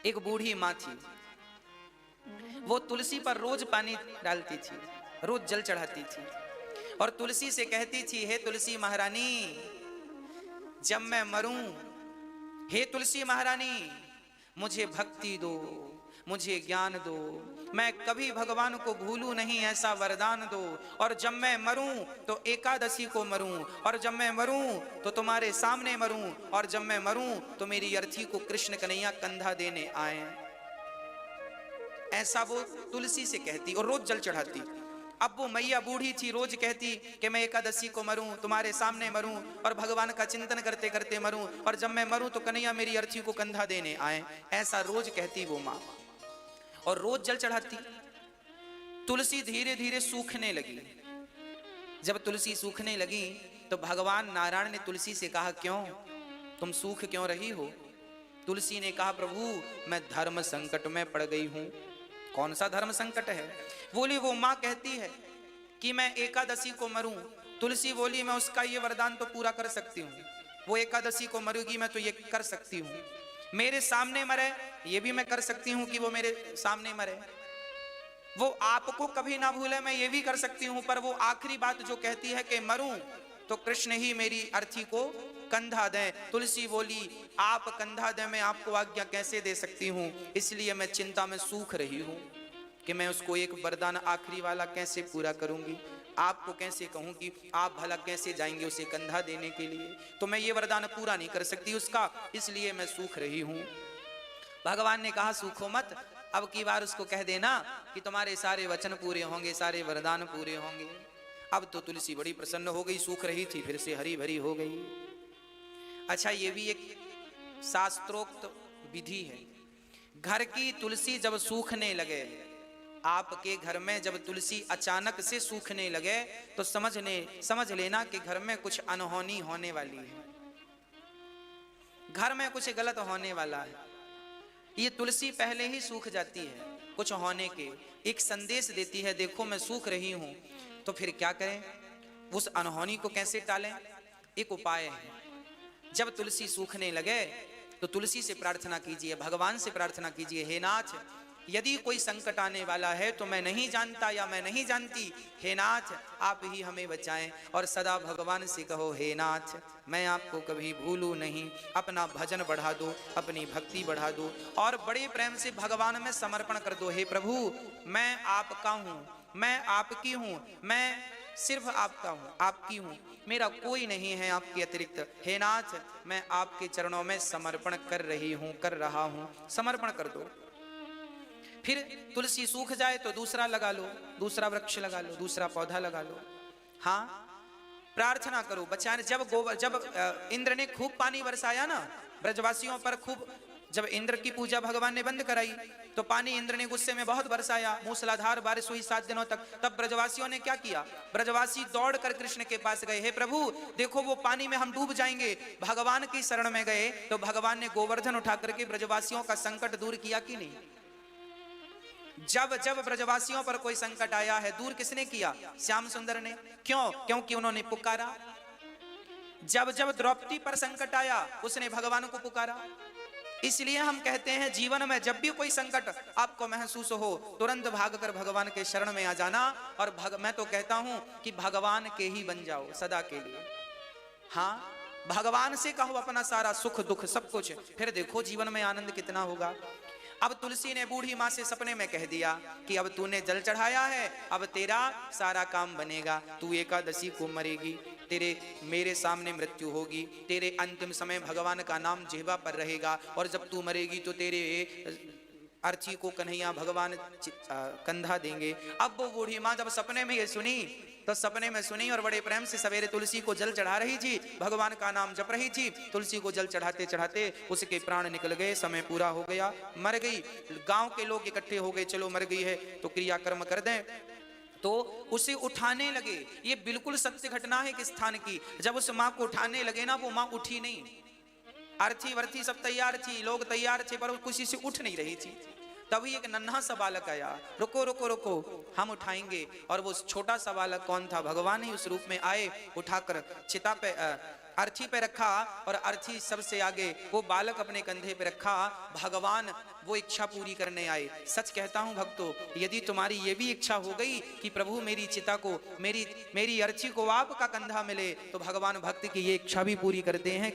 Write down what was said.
एक बूढ़ी माँ थी, वो तुलसी पर रोज पानी डालती थी, रोज जल चढ़ाती थी और तुलसी से कहती थी, हे तुलसी महारानी, जब मैं मरूं, हे तुलसी महारानी, मुझे भक्ति दो, मुझे ज्ञान दो, मैं कभी भगवान को भूलूं नहीं, ऐसा वरदान दो। और जब मैं मरूं तो एकादशी को मरूं, और जब मैं मरूं तो तुम्हारे सामने मरूं, और जब मैं मरूं तो मेरी अर्थी को कृष्ण कन्हैया कंधा देने आए। ऐसा वो तुलसी से कहती और रोज जल चढ़ाती। अब वो मैया बूढ़ी थी, रोज कहती कि मैं एकादशी को मरूं, तुम्हारे सामने मरूं, और भगवान का चिंतन करते करते मरूं, और जब मैं मरूं तो कन्हैया मेरी अर्थी को कंधा देने आए। ऐसा रोज कहती वो माँ और रोज जल चढ़ाती। तुलसी धीरे धीरे सूखने लगी। जब तुलसी सूखने लगी तो भगवान नारायण ने तुलसी से कहा, क्यों तुम सूख क्यों रही हो? तुलसी ने कहा, प्रभु मैं धर्म संकट में पड़ गई हूं। कौन सा धर्म संकट है? बोली, वो माँ कहती है कि मैं एकादशी को मरूं। तुलसी बोली, मैं उसका ये वरदान तो पूरा कर सकती हूँ, वो एकादशी को मरूंगी मैं तो ये कर सकती हूँ। मेरे सामने मरे ये भी मैं कर सकती हूँ कि वो मेरे सामने मरे, वो आपको कभी ना भूले मैं ये भी कर सकती हूँ, पर वो आखिरी बात जो कहती है कि मरूं तो कृष्ण ही मेरी अर्थी को कंधा दें। तुलसी बोली, आप कंधा दें, मैं आपको आज्ञा कैसे दे सकती हूँ, इसलिए मैं चिंता में सूख रही हूँ कि मैं उसको एक वरदान आखिरी वाला कैसे पूरा करूंगी। आपको कैसे कहूं कि आप भला कैसे जाएंगे उसे कंधा देने के लिए, तो मैं ये वरदान पूरा नहीं कर सकती उसका, इसलिए मैं सूख रही हूं। भगवान ने कहा, सूखो मत, अब की बार उसको कह देना कि तुम्हारे सारे वचन पूरे होंगे, सारे वरदान पूरे होंगे। अब तो तुलसी बड़ी प्रसन्न हो गई, सूख रही थी फिर से हरी भरी हो गई। अच्छा, ये भी एक शास्त्रोक्त विधि है। घर की तुलसी जब सूखने लगे, आपके घर में जब तुलसी अचानक से सूखने लगे तो समझ लेना कि घर में कुछ अनहोनी होने वाली है, घर में कुछ गलत होने वाला है। ये तुलसी पहले ही सूख जाती है, कुछ होने के एक संदेश देती है, देखो मैं सूख रही हूं। तो फिर क्या करें, उस अनहोनी को कैसे टालें? एक उपाय है, जब तुलसी सूखने लगे तो तुलसी से प्रार्थना कीजिए, भगवान से प्रार्थना कीजिए, हे नाथ, यदि कोई संकट आने वाला है तो मैं नहीं जानता या मैं नहीं जानती, हे नाथ आप ही हमें बचाएं। और सदा भगवान से कहो, हे नाथ मैं आपको कभी भूलूं नहीं, अपना भजन बढ़ा दो, अपनी भक्ति बढ़ा दो, और बड़े प्रेम से भगवान में समर्पण कर दो, हे प्रभु मैं आपका हूँ, मैं आपकी हूँ, मैं सिर्फ आपका हूँ, आपकी हूँ, मेरा कोई नहीं है आपके अतिरिक्त। हे नाथ मैं आपके चरणों में समर्पण कर रही हूँ, कर रहा हूँ, समर्पण कर दो। फिर तुलसी सूख जाए तो दूसरा लगा लो, दूसरा वृक्ष लगा लो, दूसरा पौधा लगा लो। हाँ, प्रार्थना करो बचाने। जब इंद्र ने खूब पानी बरसाया ना ब्रजवासियों पर, खूब जब इंद्र की पूजा भगवान ने बंद कराई तो पानी इंद्र ने गुस्से में बहुत बरसाया, मूसलाधार बारिश हुई 7 दिनों तक। तब ब्रजवासियों ने क्या किया, ब्रजवासी दौड़ कर कृष्ण के पास गए, हे प्रभु देखो वो पानी में हम डूब जाएंगे। भगवान की शरण में गए तो भगवान ने गोवर्धन उठा करके ब्रजवासियों का संकट दूर किया कि नहीं? जब जब ब्रजवासियों पर कोई संकट आया है, दूर किसने किया? श्याम सुंदर ने। क्यों? क्योंकि उन्होंने पुकारा। जब जब द्रौपदी पर संकट आया उसने भगवान को पुकारा। इसलिए हम कहते हैं जीवन में जब भी कोई संकट आपको महसूस हो, तुरंत भागकर भगवान के शरण में आ जाना। और मैं तो कहता हूं कि भगवान के ही बन जाओ सदा के लिए। हाँ, भगवान से कहो अपना सारा सुख दुख सब कुछ, फिर देखो जीवन में आनंद कितना होगा। अब तुलसी ने बूढ़ी माँ से सपने में कह दिया कि अब तूने जल चढ़ाया है, अब तेरा सारा काम बनेगा, तू एकादशी को मरेगी, तेरे मेरे सामने मृत्यु होगी, तेरे अंतिम समय भगवान का नाम जिह्वा पर रहेगा, और जब तू मरेगी तो तेरे अर्थी को कन्हैया भगवान कंधा देंगे। अब वो बूढ़ी माँ जब सपने में ये सुनी तो सपने में सुनी और बड़े प्रेम से सवेरे तुलसी को जल चढ़ा रही थी, भगवान का नाम जप रही थी। तुलसी को जल चढ़ाते चढ़ाते उसके प्राण निकल गए, समय पूरा हो गया, मर गई। गांव के लोग इकट्ठे हो गए, चलो मर गई है तो क्रियाकर्म कर दें। तो उसे उठाने लगे। ये बिल्कुल सत्य घटना है कि स्थान की। जब उस माँ को उठाने लगे ना, वो माँ उठी नहीं। अर्थी वर्थी सब तैयार थी, लोग तैयार थे, पर किसी से उठ नहीं रही थी। तभी एक नन्हा सा बालक आया, रुको रुको रुको हम उठाएंगे। और वो छोटा सा बालक कौन था? भगवान ही उस रूप में आए, उठाकर चिता पे अर्थी पे रखा और अर्थी सबसे आगे वो बालक अपने कंधे पे रखा। भगवान वो इच्छा पूरी करने आए। सच कहता हूं भक्तों, यदि तुम्हारी ये भी इच्छा हो गई कि प्रभु मेरी चिता को, मेरी अर्थी को आपका कंधा मिले, तो भगवान भक्त की ये इच्छा भी पूरी करते हैं।